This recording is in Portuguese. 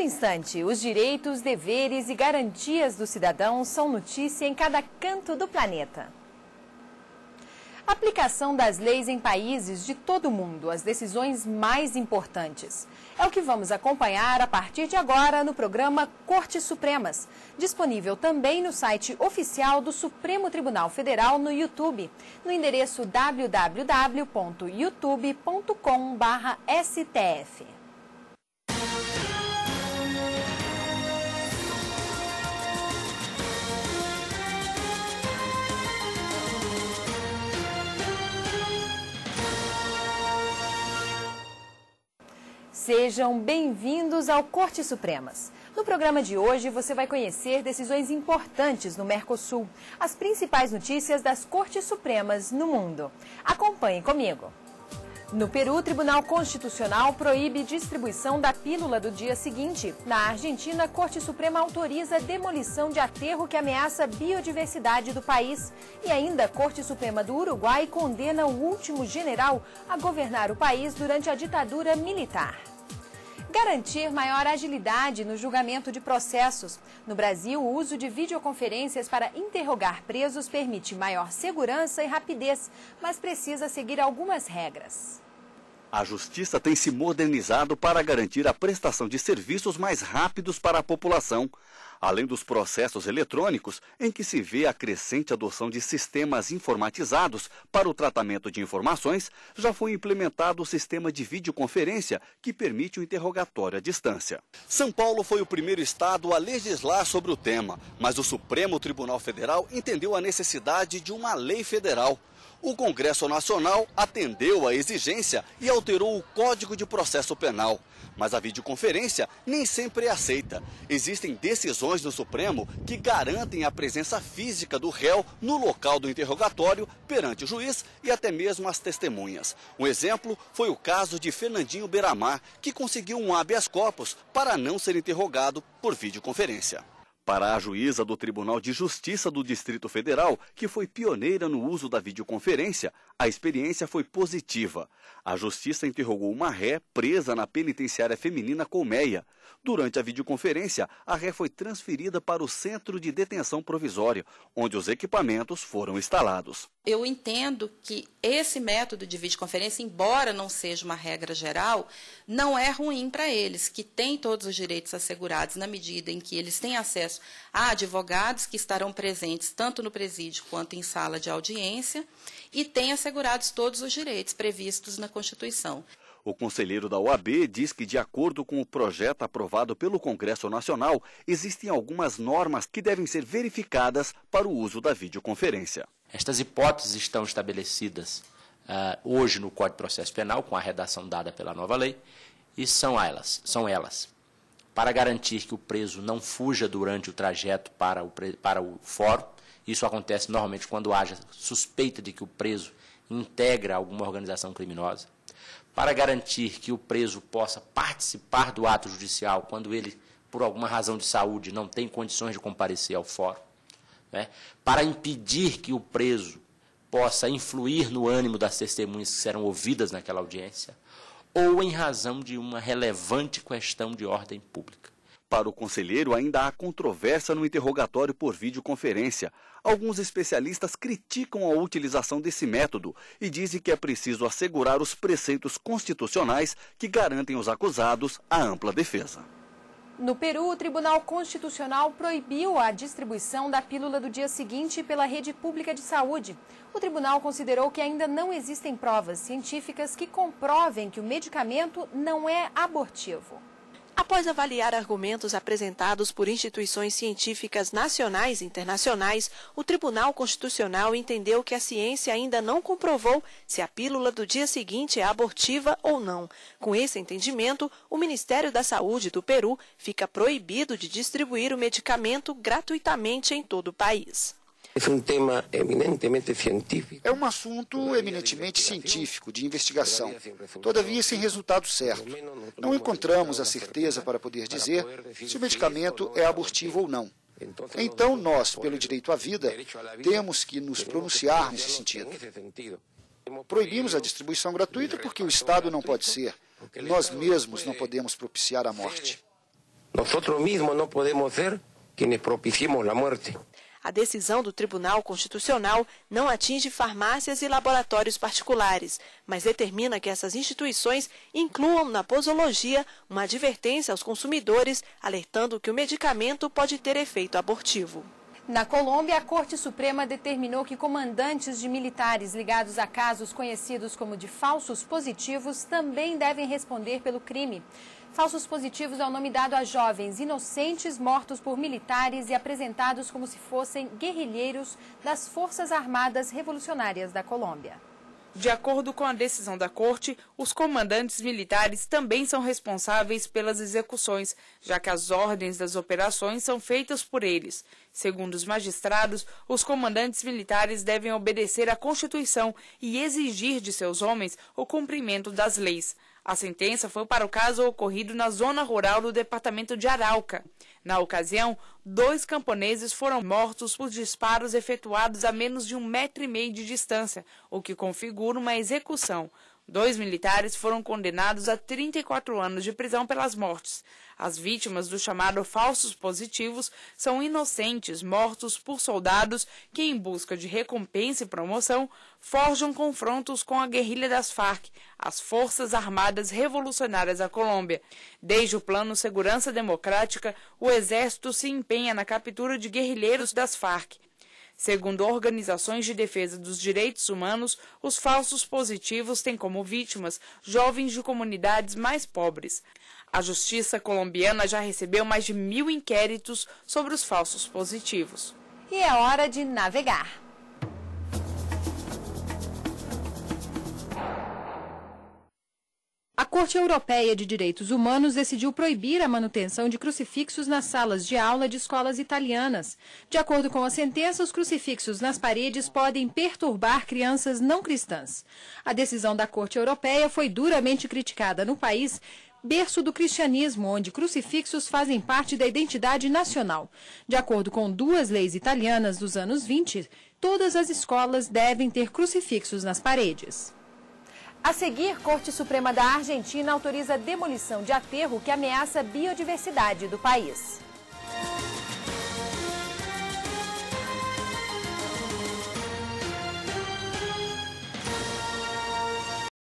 instante, os direitos, deveres e garantias do cidadão são notícia em cada canto do planeta. A aplicação das leis em países de todo o mundo, as decisões mais importantes. É o que vamos acompanhar a partir de agora no programa Cortes Supremas, disponível também no site oficial do Supremo Tribunal Federal no YouTube, no endereço www.youtube.com/STF. Sejam bem-vindos ao Cortes Supremas. No programa de hoje, você vai conhecer decisões importantes no Mercosul, as principais notícias das Cortes Supremas no mundo. Acompanhe comigo. No Peru, o Tribunal Constitucional proíbe distribuição da pílula do dia seguinte. Na Argentina, a Corte Suprema autoriza a demolição de aterro que ameaça a biodiversidade do país. E ainda, a Corte Suprema do Uruguai condena o último general a governar o país durante a ditadura militar. Garantir maior agilidade no julgamento de processos. No Brasil, o uso de videoconferências para interrogar presos permite maior segurança e rapidez, mas precisa seguir algumas regras. A Justiça tem se modernizado para garantir a prestação de serviços mais rápidos para a população. Além dos processos eletrônicos, em que se vê a crescente adoção de sistemas informatizados para o tratamento de informações, já foi implementado o sistema de videoconferência que permite o interrogatório à distância. São Paulo foi o primeiro estado a legislar sobre o tema, mas o Supremo Tribunal Federal entendeu a necessidade de uma lei federal. O Congresso Nacional atendeu à exigência e alterou o Código de Processo Penal. Mas a videoconferência nem sempre é aceita. Existem decisões do Supremo que garantem a presença física do réu no local do interrogatório perante o juiz e até mesmo as testemunhas. Um exemplo foi o caso de Fernandinho Beiramar, que conseguiu um habeas corpus para não ser interrogado por videoconferência. Para a juíza do Tribunal de Justiça do Distrito Federal, que foi pioneira no uso da videoconferência, a experiência foi positiva. A Justiça interrogou uma ré presa na penitenciária feminina Colmeia. Durante a videoconferência, a ré foi transferida para o Centro de Detenção Provisória, onde os equipamentos foram instalados. Eu entendo que esse método de videoconferência, embora não seja uma regra geral, não é ruim para eles, que têm todos os direitos assegurados na medida em que eles têm acesso a advogados que estarão presentes tanto no presídio quanto em sala de audiência e têm assegurados todos os direitos previstos na Constituição. O conselheiro da OAB diz que, de acordo com o projeto aprovado pelo Congresso Nacional, existem algumas normas que devem ser verificadas para o uso da videoconferência. Estas hipóteses estão estabelecidas hoje no Código de Processo Penal, com a redação dada pela nova lei, e são elas. Para garantir que o preso não fuja durante o trajeto para o fórum, isso acontece normalmente quando haja suspeita de que o preso integra alguma organização criminosa. Para garantir que o preso possa participar do ato judicial quando ele, por alguma razão de saúde, não tem condições de comparecer ao fórum. Para impedir que o preso possa influir no ânimo das testemunhas que serão ouvidas naquela audiência, ou em razão de uma relevante questão de ordem pública. Para o conselheiro, ainda há controvérsia no interrogatório por videoconferência. Alguns especialistas criticam a utilização desse método e dizem que é preciso assegurar os preceitos constitucionais que garantem aos acusados a ampla defesa. No Peru, o Tribunal Constitucional proibiu a distribuição da pílula do dia seguinte pela rede pública de saúde. O tribunal considerou que ainda não existem provas científicas que comprovem que o medicamento não é abortivo. Após avaliar argumentos apresentados por instituições científicas nacionais e internacionais, o Tribunal Constitucional entendeu que a ciência ainda não comprovou se a pílula do dia seguinte é abortiva ou não. Com esse entendimento, o Ministério da Saúde do Peru fica proibido de distribuir o medicamento gratuitamente em todo o país. É um assunto eminentemente científico, de investigação, todavia sem resultado certo. Não encontramos a certeza para poder dizer se o medicamento é abortivo ou não. Então, nós, pelo direito à vida, temos que nos pronunciar nesse sentido. Proibimos a distribuição gratuita porque o Estado não pode ser. Nós mesmos não podemos propiciar a morte. Nosotros mismos no podemos ser quienes propiciemos la muerte. A decisão do Tribunal Constitucional não atinge farmácias e laboratórios particulares, mas determina que essas instituições incluam na posologia uma advertência aos consumidores, alertando que o medicamento pode ter efeito abortivo. Na Colômbia, a Corte Suprema determinou que comandantes de militares ligados a casos conhecidos como de falsos positivos também devem responder pelo crime. Falsos positivos é o nome dado a jovens inocentes mortos por militares e apresentados como se fossem guerrilheiros das Forças Armadas Revolucionárias da Colômbia. De acordo com a decisão da Corte, os comandantes militares também são responsáveis pelas execuções, já que as ordens das operações são feitas por eles. Segundo os magistrados, os comandantes militares devem obedecer à Constituição e exigir de seus homens o cumprimento das leis. A sentença foi para o caso ocorrido na zona rural do departamento de Arauca. Na ocasião, 2 camponeses foram mortos por disparos efetuados a menos de 1,5 metro de distância, o que configura uma execução. 2 militares foram condenados a 34 anos de prisão pelas mortes. As vítimas do chamado falsos positivos são inocentes mortos por soldados que, em busca de recompensa e promoção, forjam confrontos com a guerrilha das Farc, as Forças Armadas Revolucionárias da Colômbia. Desde o Plano Segurança Democrática, o Exército se empenha na captura de guerrilheiros das Farc. Segundo organizações de defesa dos direitos humanos, os falsos positivos têm como vítimas jovens de comunidades mais pobres. A justiça colombiana já recebeu mais de 1.000 inquéritos sobre os falsos positivos. E é hora de navegar. A Corte Europeia de Direitos Humanos decidiu proibir a manutenção de crucifixos nas salas de aula de escolas italianas. De acordo com a sentença, os crucifixos nas paredes podem perturbar crianças não cristãs. A decisão da Corte Europeia foi duramente criticada no país, berço do cristianismo, onde crucifixos fazem parte da identidade nacional. De acordo com 2 leis italianas dos anos 20, todas as escolas devem ter crucifixos nas paredes. A seguir, Corte Suprema da Argentina autoriza a demolição de aterro que ameaça a biodiversidade do país.